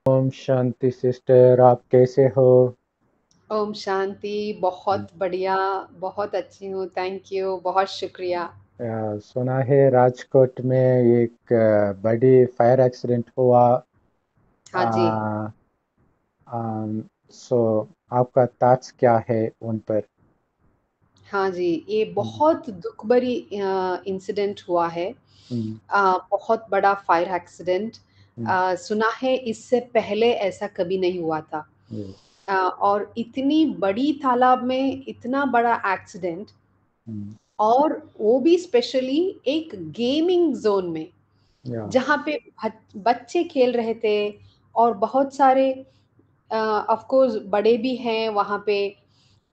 Om Shanti sister, आप कैसे हो? ओम शांति। बहुत बढ़िया। बहुत अच्छी हूँ, थैंक यू, बहुत शुक्रिया। सुना है राजकोट में एक बड़ी फायर एक्सीडेंट हुआ। हाँ जी। आ, सो आपका थॉट्स क्या है उन पर? हाँ जी, ये हम्म, बहुत दुख भरी इंसिडेंट हुआ है। हम्म, बहुत बड़ा फायर एक्सीडेंट। हम्म, सुना है इससे पहले ऐसा कभी नहीं हुआ था। yes, और इतनी बड़ी तालाब में इतना बड़ा एक्सीडेंट, हम्म, और वो भी स्पेशली एक गेमिंग जोन में, या, जहाँ पे बच्चे खेल रहे थे, और बहुत सारे ऑफ कोर्स बड़े भी हैं वहाँ पे।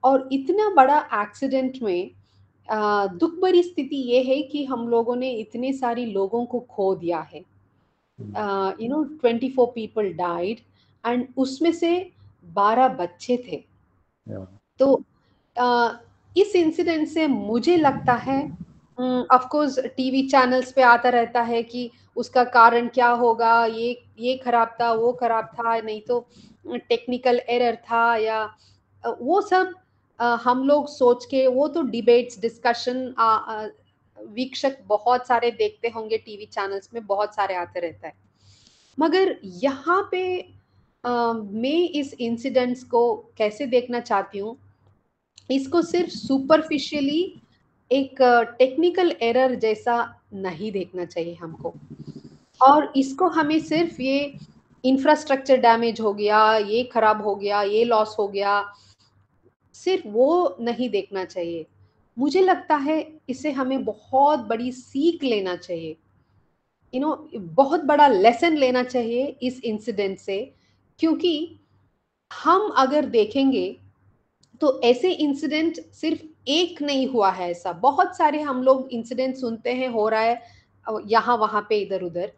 और इतना बड़ा एक्सीडेंट में दुख भरी स्थिति ये है कि हम लोगों ने इतने सारी लोगों को खो दिया है। हम्म, 24 पीपल डाइड, एंड उसमें से 12 बच्चे थे। या, तो अ, इस इंसिडेंट से मुझे लगता है, ऑफ कोर्स टीवी चैनल्स पे आता रहता है कि उसका कारण क्या होगा, ये खराब था, वो खराब था, नहीं तो टेक्निकल एरर था, या वो सब हम लोग सोच के, वो तो डिबेट्स डिस्कशन वीक्षक बहुत सारे देखते होंगे, टीवी चैनल्स में बहुत सारे आते रहता है। मगर यहाँ पे मैं इस इंसिडेंट्स को कैसे देखना चाहती हूँ, इसको सिर्फ सुपरफिशियली एक टेक्निकल एरर जैसा नहीं देखना चाहिए हमको। और इसको हमें सिर्फ ये इंफ्रास्ट्रक्चर डैमेज हो गया, ये खराब हो गया, ये लॉस हो गया, सिर्फ वो नहीं देखना चाहिए। मुझे लगता है इसे हमें बहुत बड़ी सीख लेना चाहिए, बहुत बड़ा लेसन लेना चाहिए इस इंसिडेंट से। क्योंकि हम अगर देखेंगे तो ऐसे इंसिडेंट सिर्फ एक नहीं हुआ है, ऐसा बहुत सारे हम लोग इंसिडेंट सुनते हैं हो रहा है यहाँ वहां पे इधर उधर।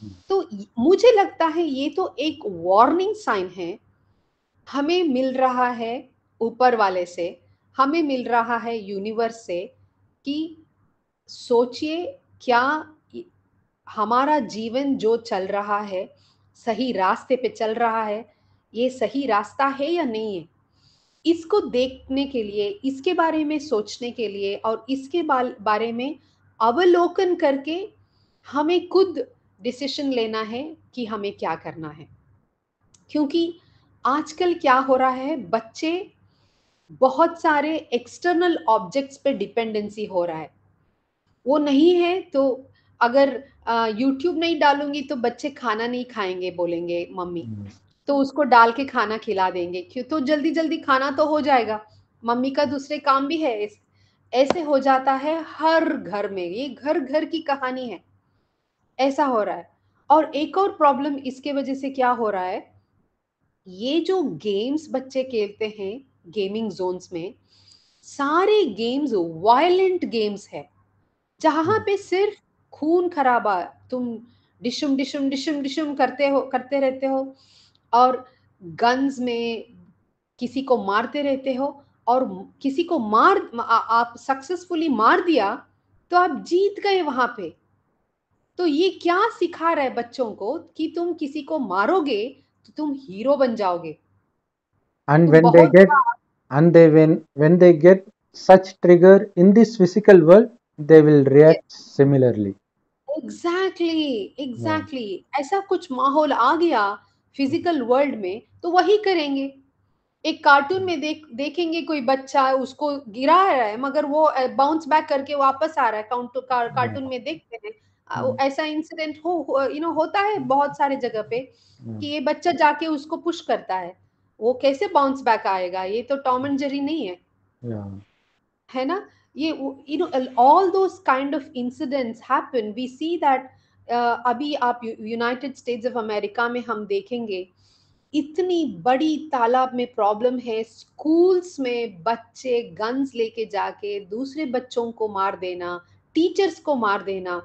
हम्म, तो मुझे लगता है ये तो एक वार्निंग साइन है, हमें मिल रहा है ऊपर वाले से, हमें मिल रहा है यूनिवर्स से, कि सोचिए, क्या हमारा जीवन जो चल रहा है सही रास्ते पे चल रहा है, ये सही रास्ता है या नहीं है। इसको देखने के लिए, इसके बारे में सोचने के लिए, और इसके बारे में अवलोकन करके हमें खुद डिसीजन लेना है कि हमें क्या करना है। क्योंकि आजकल क्या हो रहा है, बच्चे बहुत सारे एक्सटर्नल ऑब्जेक्ट्स पे डिपेंडेंसी हो रहा है। वो नहीं है तो, अगर यूट्यूब नहीं डालूंगी तो बच्चे खाना नहीं खाएंगे बोलेंगे मम्मी, हम्म, तो उसको डाल के खाना खिला देंगे, क्यों, तो जल्दी जल्दी खाना तो हो जाएगा, मम्मी का दूसरे काम भी है। ऐसे हो जाता है हर घर में, ये घर घर की कहानी है, ऐसा हो रहा है। और एक और प्रॉब्लम इसके वजह से क्या हो रहा है, ये जो गेम्स बच्चे खेलते हैं गेमिंग जोन्स में, सारे गेम्स वायलेंट गेम्स है, जहां हम्म, पे सिर्फ खून खराबा, तुम डिशुम डिशुम डिशुम डिशुम करते रहते हो, और गन्स में किसी को मारते रहते हो, और किसी को आप सक्सेसफुली मार दिया तो आप जीत गए वहां पे। तो ये क्या सिखा रहा है बच्चों को कि तुम किसी को मारोगे तो तुम हीरो बन जाओगे, and तुम when they बहुत get बड़ा। and they when they get such trigger in this physical world, they will react similarly. Exactly Yeah. Exactly, ऐसा कुछ माहौल आ गया फिजिकल वर्ल्ड में तो वही करेंगे। एक कार्टून में देखेंगे कोई बच्चा है, उसको गिरा रहा है मगर वो बाउंस बैक करके वापस आ रहा है, Yeah. कार्टून में देखते हैं। Mm, ऐसा इंसिडेंट होता है बहुत सारे जगह पे, कि mm, ये बच्चा जाके उसको पुश करता है, वो कैसे बाउंस बैक आएगा, ये तो टॉम एंड जेरी नहीं है, yeah. है ना। ये all those kind of incidents happen, we see that. अभी आप यूनाइटेड स्टेट्स ऑफ अमेरिका में हम देखेंगे, इतनी बड़ी तालाब में प्रॉब्लम है, स्कूल्स में बच्चे गन्स लेके जाके दूसरे बच्चों को मार देना, टीचर्स को मार देना।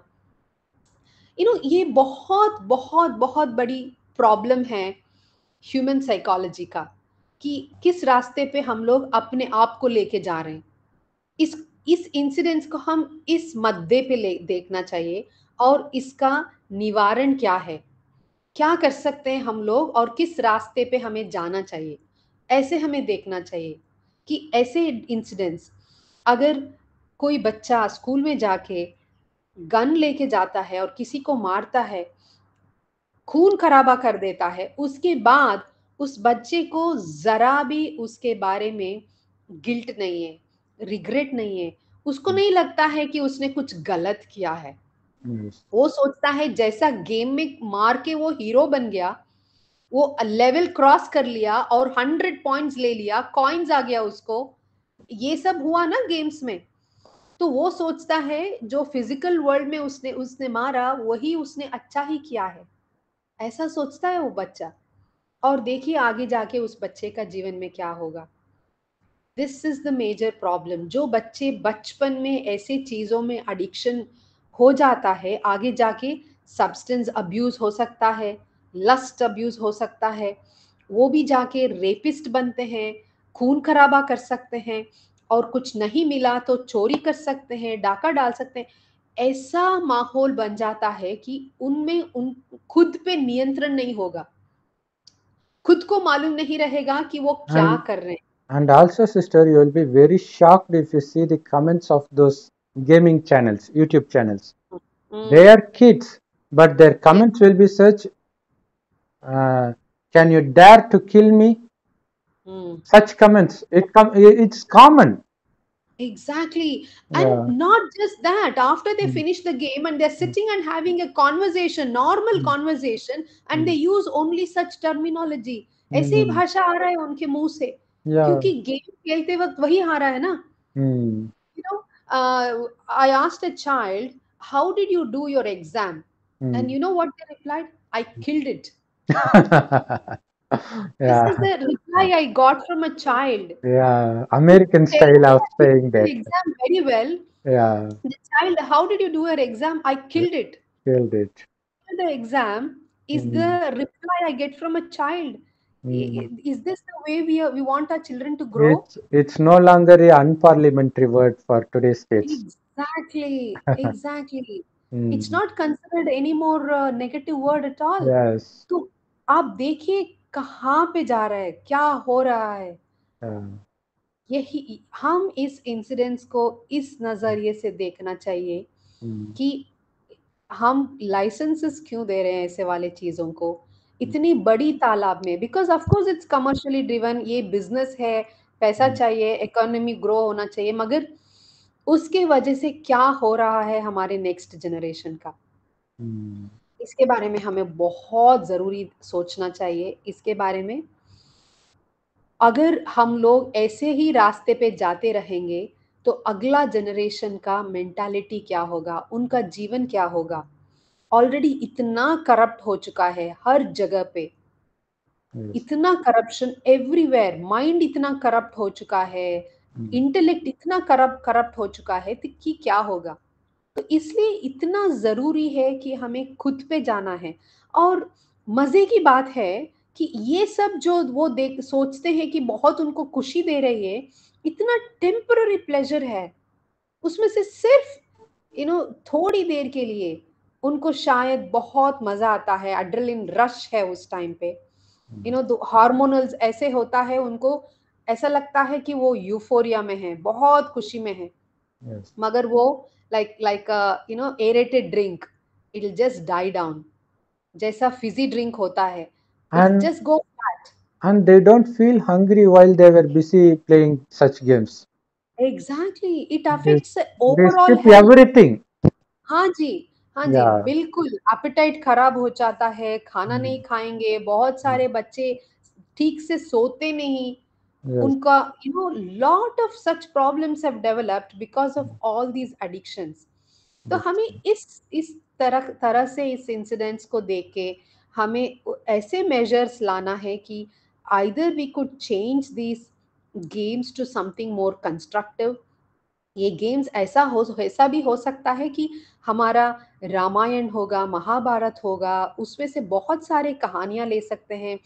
ये बहुत बहुत बहुत बड़ी प्रॉब्लम है ह्यूमन साइकोलॉजी का, कि किस रास्ते पे हम लोग अपने आप को लेके जा रहे हैं। इस इस इंसिडेंट्स को हम इस मद्दे पे देखना चाहिए, और इसका निवारण क्या है। क्या कर सकते हैं हम लोग और किस रास्ते पे हमें जाना चाहिए, ऐसे हमें देखना चाहिए कि ऐसे इंसिडेंट्स, अगर कोई बच्चा स्कूल में जाके गन लेके जाता है और किसी को मारता है, खून खराबा कर देता है, उसके बाद उस बच्चे को जरा भी उसके बारे में गिल्ट नहीं है, रिग्रेट नहीं है, उसको नहीं लगता है कि उसने कुछ गलत किया है। Yes. वो सोचता है जैसा गेम में मार के वो हीरो बन गया, वो लेवल क्रॉस कर लिया और 100 पॉइंट्स ले लिया, कॉइन्स आ गया उसको, ये सब हुआ ना गेम्स में, तो वो सोचता है जो फिजिकल वर्ल्ड में उसने उसने मारा वही उसने अच्छा ही किया है, ऐसा सोचता है वो बच्चा। और देखिए आगे जाके उस बच्चे का जीवन में क्या होगा। This is the major problem. जो बच्चे बचपन में ऐसे चीजों में एडिक्शन हो जाता है, आगे जाके सब्सटेंस अब्यूज हो सकता है, लस्ट अब्यूज हो सकता है, वो भी जाके रेपिस्ट बनते हैं, खून खराबा कर सकते हैं, और कुछ नहीं मिला तो चोरी कर सकते हैं, डाका डाल सकते हैं। ऐसा माहौल बन जाता है कि उनमें उन खुद पे नियंत्रण नहीं होगा, खुद को मालूम नहीं रहेगा कि वो क्या And कर रहे हैं। and also, sister, you will be very shocked if you see the comments of those gaming channels, YouTube channels. They hmm. are kids, but their comments will be such, uh, "Can you dare to kill me?" Hmm. Such comments. It's common. Exactly. And Yeah. not just that, after they Mm, finish the game and they're mm, sitting and having a conversation, normal mm, conversation, and they mm, use only such terminology. ऐसे ही mm. भाषा आ रहा है उनके मुंह से, Yeah. क्योंकि game खेलते वक्त वही आ रहा है ना। Mm. You know, I asked a child, how did you do your exam? And Mm. you know what they replied? I killed it. This is Yeah. the reply I got from a child. Yeah. He American said, style of "You saying did that. the exam very well." Yeah. The child, how did you do your exam? I killed it. Killed it. The exam is Mm. the reply I get from a child. Mm. Is this the way we want our children to grow? It's no longer a unparliamentary word for today's kids. Exactly, exactly. It's Mm. not considered any more negative word at all. Yes. तो आप देखिए कहाँ पे जा रहा है, क्या हो रहा है। Yeah. यही हम इस इंसिडेंट्स को इस नजरिए से देखना चाहिए Mm. कि हम लाइसेंसेस क्यों दे रहे हैं ऐसे वाले चीजों को इतनी बड़ी तालाब में, because of course it's commercially driven, ये बिजनेस है, पैसा Mm. चाहिए, इकोनॉमी ग्रो होना चाहिए, मगर उसके वजह से क्या हो रहा है हमारे नेक्स्ट जनरेशन का, Mm. इसके बारे में हमें बहुत जरूरी सोचना चाहिए। इसके बारे में अगर हम लोग ऐसे ही रास्ते पे जाते रहेंगे तो अगला जनरेशन का मेंटालिटी क्या होगा, उनका जीवन क्या होगा। ऑलरेडी इतना करप्ट हो चुका है हर जगह पे, Yes. इतना करप्शन एवरीवेयर, माइंड इतना करप्ट हो चुका है, Mm. इंटेलेक्ट इतना करप्ट करप्ट हो चुका है कि क्या होगा। तो इसलिए इतना जरूरी है कि हमें खुद पे जाना है। और मजे की बात है कि ये सब जो वो देख सोचते हैं कि बहुत उनको खुशी दे रही है, इतना टेम्पररी प्लेजर है, उसमें से सिर्फ थोड़ी देर के लिए उनको शायद बहुत मजा आता है, एड्रेनलिन रश है उस टाइम पे, Mm. हार्मोनल्स ऐसे होता है उनको, ऐसा लगता है कि वो यूफोरिया में है, बहुत खुशी में है, Yes. मगर वो like aerated drink, it will just die down, जैसा फिजी ड्रिंक होता है, it's And just go flat. and they don't feel hungry while they were busy playing such games. Exactly, it They affects they overall skip health. everything. हाँ जी, हाँ जी, Yeah. बिल्कुल apatite खराब हो जाता है, खाना नहीं Mm. खाएंगे, बहुत Mm. सारे बच्चे ठीक से सोते नहीं, Yes. उनका lot of such problems have developed because of Mm. All these addictions. तो That's हमें इस तरह तरह से इस इंसिडेंट्स को देख के हमें ऐसे मेजर्स लाना है कि either we could change this games to something more constructive. ये गेम्स ऐसा भी हो सकता है कि हमारा रामायण होगा, महाभारत होगा, उसमें से बहुत सारे कहानियां ले सकते हैं,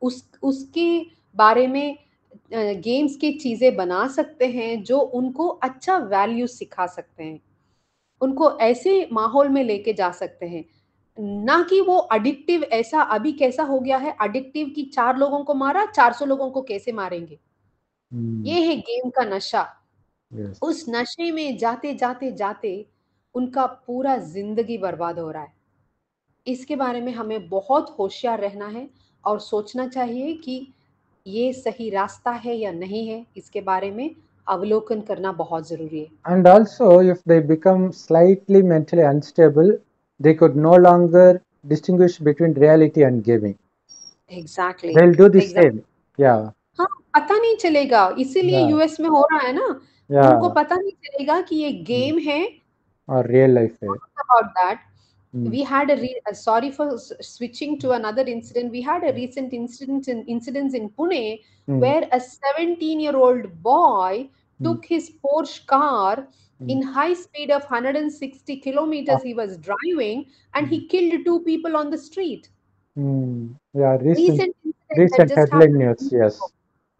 उसके बारे में गेम्स की चीजें बना सकते हैं जो उनको अच्छा वैल्यू सिखा सकते हैं, उनको ऐसे माहौल में लेके जा सकते हैं। ना कि वो अडिक्टिव, ऐसा अभी कैसा हो गया है अडिक्टिव कि 4 लोगों को मारा, 400 लोगों को कैसे मारेंगे? Hmm. ये है गेम का नशा। Yes. उस नशे में जाते-जाते उनका पूरा ज़िंदगी बर्बाद हो रहा है। इसके बारे में हमें बहुत होशियार रहना है और सोचना चाहिए कि ये सही रास्ता है या नहीं है, इसके बारे में अवलोकन करना बहुत ज़रूरी है। And also, if they become slightly mentally unstable, they could no longer distinguish between reality and gaming. Exactly, They'll do the exact same. Yeah, हाँ, पता नहीं चलेगा, इसीलिए yeah, यूएस में हो रहा है ना, उनको yeah. पता नहीं चलेगा कि ये Mm. गेम है। Or real life. About that, Mm. we had sorry for switching to another incident. We had a recent incidents in Pune Mm. where a 17-year-old boy Mm. took his Porsche car Mm. in high speed of 160 Ah, kilometers he was driving, and mm. he killed two people on the street. Yeah, Recent incident that recent just headline happened news. 2 weeks ago. Yes.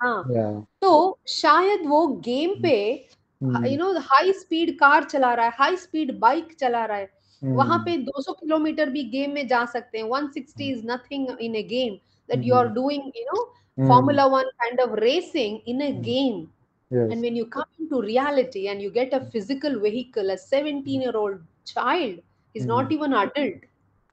हाँ, Yeah. तो शायद वो game Mm. पे Mm. High speed car चला रहा है, high speed bike चला रहा है। वहाँ Mm. पे 200 किलोमीटर भी गेम में जा सकते हैं। 160 is nothing in a game that you are Mm. Doing, Mm. Formula 1 kind of racing in a Mm. game. And Yes. when you come into reality and you get a physical vehicle, a 17-year-old child is not Mm. even adult.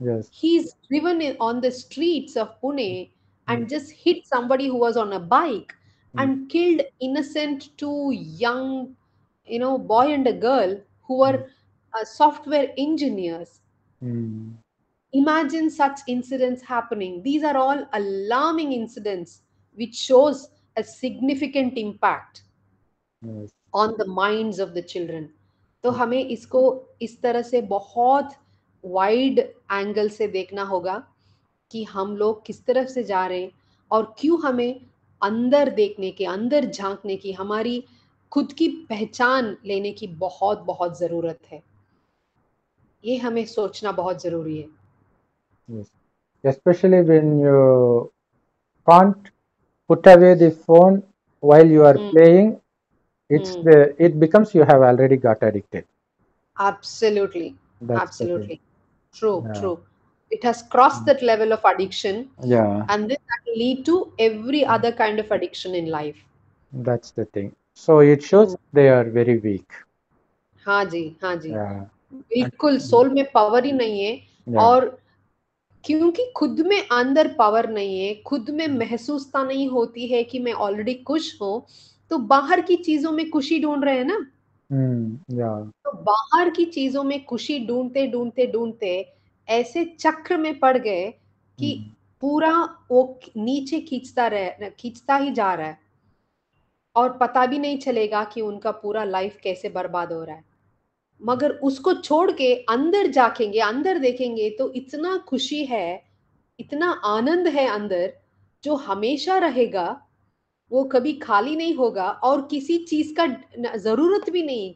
Yes. He's driven on the streets of Pune Mm. and just hit somebody who was on a bike Mm. and killed innocent two young, boy and a girl who Mm. were software engineers. Mm. Imagine such incidents happening. These are all alarming incidents which shows a significant impact Yes. On the minds of the children. तो हमें इसको इस तरह से बहुत wide angle से देखना होगा कि हम लोग किस तरफ से जा रहे हैं और क्यों हमें अंदर देखने के, अंदर झांकने की, हमारी खुद की पहचान लेने की बहुत बहुत ज़रूरत है। ये हमें सोचना बहुत ज़रूरी है। Yes. Especially when you can't put away the phone while you are hmm, playing, hmm, it becomes you have already got addicted. Absolutely, That's the thing. Absolutely, true, Yeah. True. It has crossed Mm. that level of addiction, Yeah, and then that will lead to every mm, other kind of addiction in life. that's the thing. So it shows hmm, they are very weak. हाँ जी, हाँ जी। Yeah. And, बिल्कुल soul में power ही नहीं है। yeah. और क्योंकि खुद में अंदर पावर नहीं है, खुद में महसूसता नहीं होती है कि मैं ऑलरेडी खुश हूँ, तो बाहर की चीज़ों में खुशी ढूँढ रहे हैं ना। Yeah. तो बाहर की चीज़ों में खुशी ढूँढते ऐसे चक्र में पड़ गए कि Mm. पूरा वो नीचे खींचता ही जा रहा है और पता भी नहीं चलेगा कि उनका पूरा लाइफ कैसे बर्बाद हो रहा है। मगर उसको छोड़ के अंदर झाँकेंगे, अंदर देखेंगे तो इतना खुशी है, इतना आनंद है अंदर, जो हमेशा रहेगा, वो कभी खाली नहीं होगा और किसी चीज़ का ज़रूरत भी नहीं।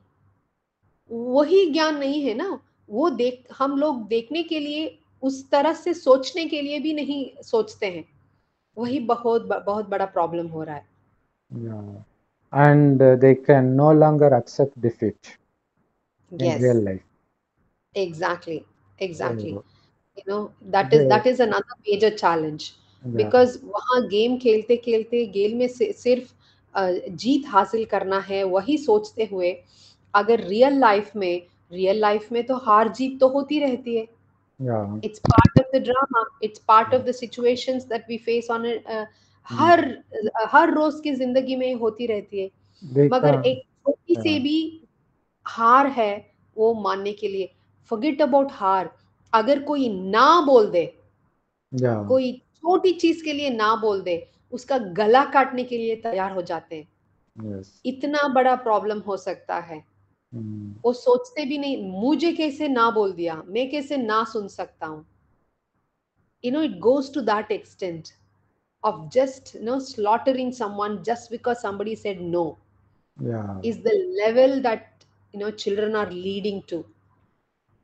वही ज्ञान नहीं है ना, वो देख हम लोग देखने के लिए, उस तरह से सोचने के लिए भी नहीं सोचते हैं। वही बहुत बड़ा प्रॉब्लम हो रहा है। Yeah. And they can no longer accept defeat in real yes, life. Exactly, exactly. So That they, is another major challenge yeah. because वहाँ गेम खेलते-खेलते गेम में सिर्फ जीत हासिल करना है, वही सोचते हुए अगर रियल लाइफ में तो हार-जीत तो होती रहती है। Yeah. It's part of the drama, it's part of the situations that we face on a Mm. हर रोज़ की ज़िंदगी में होती रहती है। They मगर can, एक छोटी-सी yeah. भी हार है, वो मानने के लिए फॉरगेट अबाउट हार, अगर कोई ना बोल दे, Yeah. कोई छोटी चीज़ के लिए ना बोल दे, उसका गला काटने के लिए तैयार हो जाते हैं। Yes. इतना बड़ा प्रॉब्लम हो सकता है। Mm. वो सोचते भी नहीं, मुझे कैसे ना बोल दिया, मैं कैसे ना सुन सकता हूँ। It goes to that extent of just, slaughtering someone just because somebody said no, Yeah. is the level that, children are leading to.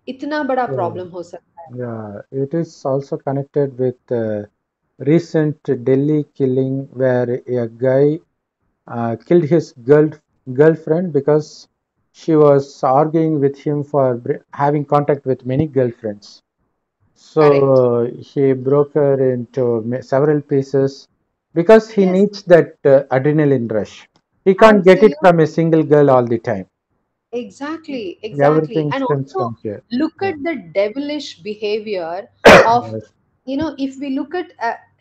इतना बड़ा So, प्रॉब्लम हो सकता है। yeah, it is also connected with recent Delhi killing where a guy killed his girlfriend because she was arguing with him for having contact with many girlfriends. Correct. So he broke her into several pieces because he Yes, needs that adrenaline rush. He can't get it absolutely. from a single girl all the time. Exactly, exactly. Everything And stems also from here. look Yeah. at the devilish behavior of, Yes. if we look at,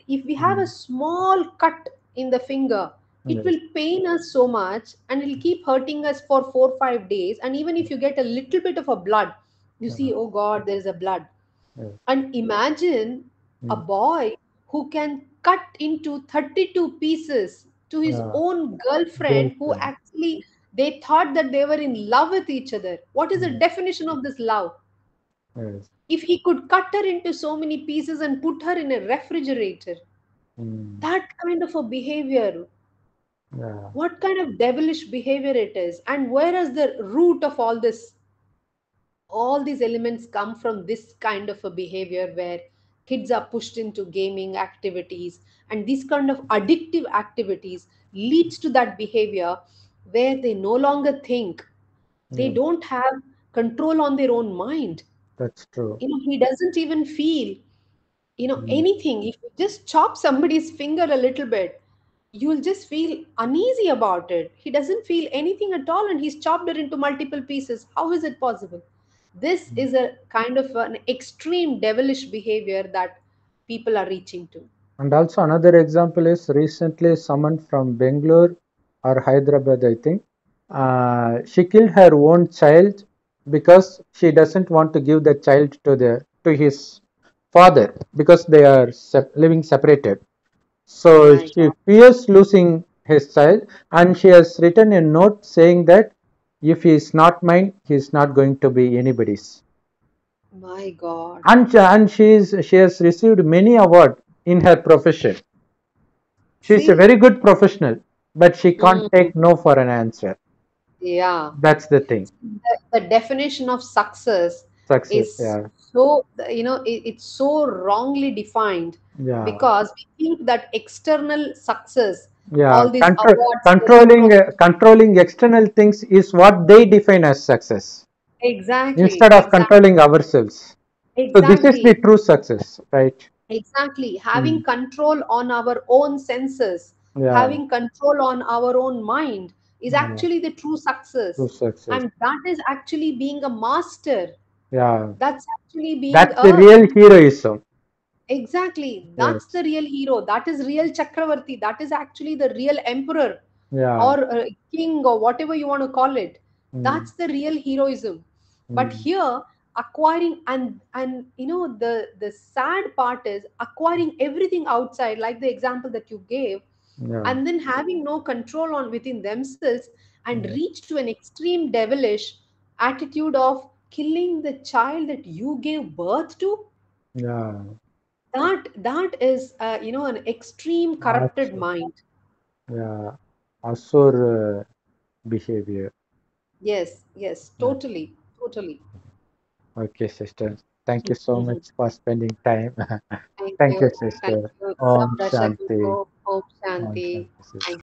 if we have a Mm. small cut in the finger, it Yes. will pain us so much and it'll keep hurting us for 4 5 days. And even if you get a little bit of a blood, you Yeah. see, oh God, there is a blood. Yes. And imagine a Mm. boy who can cut into 32 pieces to his Yeah. own girlfriend who Girlfriend. actually they thought that they were in love with each other. What is the Yeah. definition of this love? Yes. If he could cut her into so many pieces and put her in a refrigerator, Mm. that kind of a behavior, Yeah. what kind of devilish behavior it is, and where is the root of all this? All these elements come from this kind of a behavior where kids are pushed into gaming activities, and these kind of addictive activities leads to that behavior where they no longer think, they Yeah. don't have control on their own mind. That's true. He doesn't even feel Mm. anything. If you just chop somebody's finger a little bit, you'll just feel uneasy about it. He doesn't feel anything at all, and he's chopped it into multiple pieces. How is it possible? This Mm. is a kind of an extreme devilish behavior that people are reaching to. And also another example is recently someone from Bangalore or Hyderabad, I think. She killed her own child because she doesn't want to give the child to his father because they are living separated. So My she God. fears losing his child, and she has written a note saying that if he is not mine, he is not going to be anybody's. My God. And she has received many awards in her profession. She is a See. very good professional, but she can't Mm, take no for an answer. yeah. That's the thing. The definition of success Success. is Yeah. so, it's so wrongly defined, Yeah. because we think that external success, Yeah. all these awards, Controlling external things is what they define as success exactly, instead of exactly, controlling ourselves. So this is the exactly, true success, right? exactly. Mm. Having control on our own senses, Yeah. having control on our own mind is Yeah. actually the true True success. success. And that is actually being a master. Yeah. That's actually being That's the real heroism. exactly, that's Yes. the real hero. That is real Chakravarti. That is actually the real emperor Yeah. or king or whatever you want to call it. Mm. That's the real heroism. But Mm. here, acquiring, and the sad part is acquiring everything outside, like the example that you gave, Yeah. and then having no control on within themselves, and Mm. reach to an extreme devilish attitude of killing the child that you gave birth to. Yeah. That is an extreme corrupted Also, mind. yeah. Asur behavior. Yes, yes, Yeah. totally, totally. Okay, sister. Thank you so much for spending time. Thank Thank you, you, thank sister. you. Om Samdasha Shanti. Guru, Om Om Shanti. Shanti, sister. Thank